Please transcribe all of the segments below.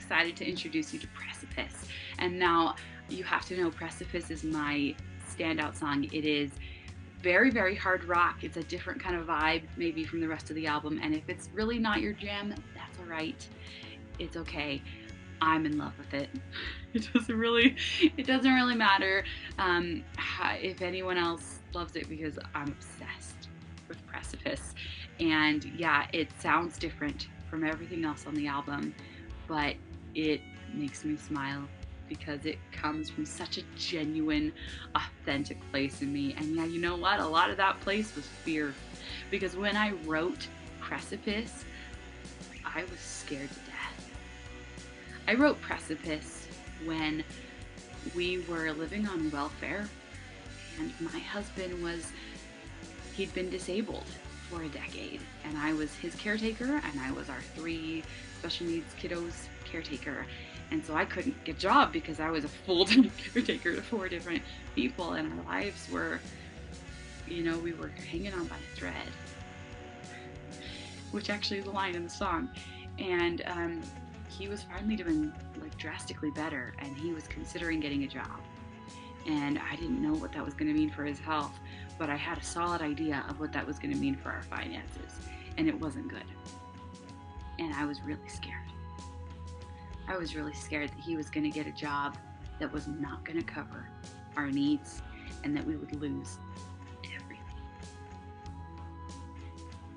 excited to introduce you to Precipice. And now you have to know Precipice is my standout song. It is very, very hard rock. It's a different kind of vibe maybe from the rest of the album, and if it's really not your jam, that's alright. It's okay. I'm in love with it. It doesn't really matter if anyone else loves it, because I'm obsessed with Precipice. And yeah, it sounds different from everything else on the album, but it makes me smile because it comes from such a genuine, authentic place in me. And yeah, you know what? A lot of that place was fear, because when I wrote Precipice, I was scared to death. I wrote Precipice when we were living on welfare, and my husband he'd been disabled for a decade, and I was his caretaker, and I was our 3 special needs kiddos caretaker. And so I couldn't get a job because I was a full-time caretaker to 4 different people, and our lives were, we were hanging on by a thread, which actually is a line in the song. And he was finally doing drastically better, and he was considering getting a job. And I didn't know what that was going to mean for his health, but I had a solid idea of what that was going to mean for our finances, and it wasn't good. And I was really scared. I was really scared that he was going to get a job that was not going to cover our needs, and that we would lose everything.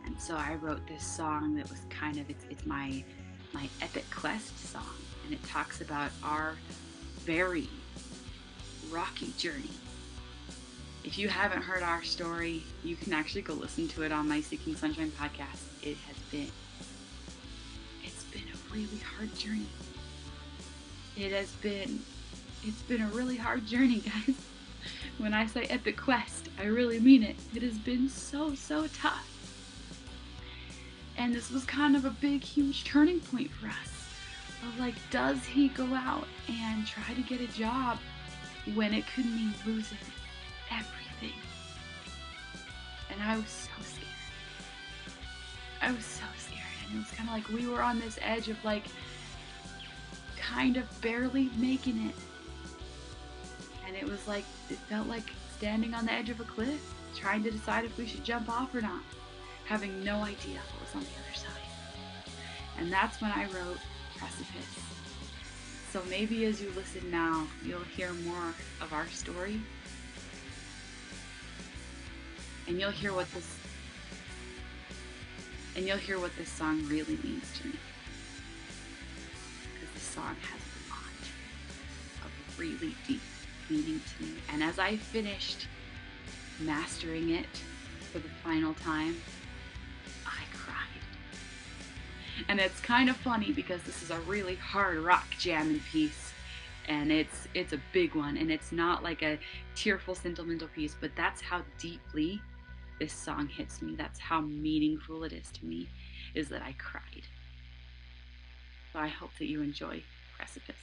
And so I wrote this song that was kind of, it's my epic quest song, and it talks about our very rocky journey. If you haven't heard our story, you can actually go listen to it on my Seeking Sunshine podcast. It's been a really hard journey. It's been a really hard journey, guys. When I say epic quest, I really mean it. It has been so tough. And this was kind of a big, huge turning point for us. Of does he go out and try to get a job when it could mean losing everything? And I was so scared. And it was kind of like we were on this edge of kind of barely making it. And it was it felt like standing on the edge of a cliff, trying to decide if we should jump off or not, having no idea what was on the other side. And that's when I wrote Precipice. So maybe as you listen now, you'll hear more of our story, and you'll hear what this song really means to me. Because this song has a lot of really deep meaning to me. And as I finished mastering it for the final time, I cried. And it's kind of funny because this is a really hard rock jamming piece, and it's a big one, and it's not like a tearful, sentimental piece, but that's how deeply this song hits me. That's how meaningful it is to me, is that I cried. So I hope that you enjoy Precipice.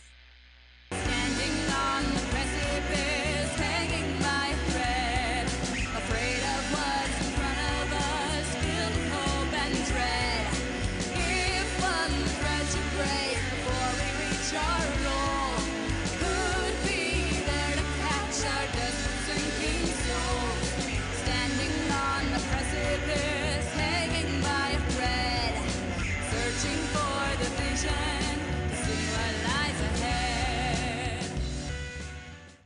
Standing on the precipice, hanging by a thread, afraid of what's in front of us, filled with hope and dread. If one thread should break before we reach our goal, who'd be there to catch our desperate sinking souls? Standing on the precipice, hanging by a thread, searching for the vision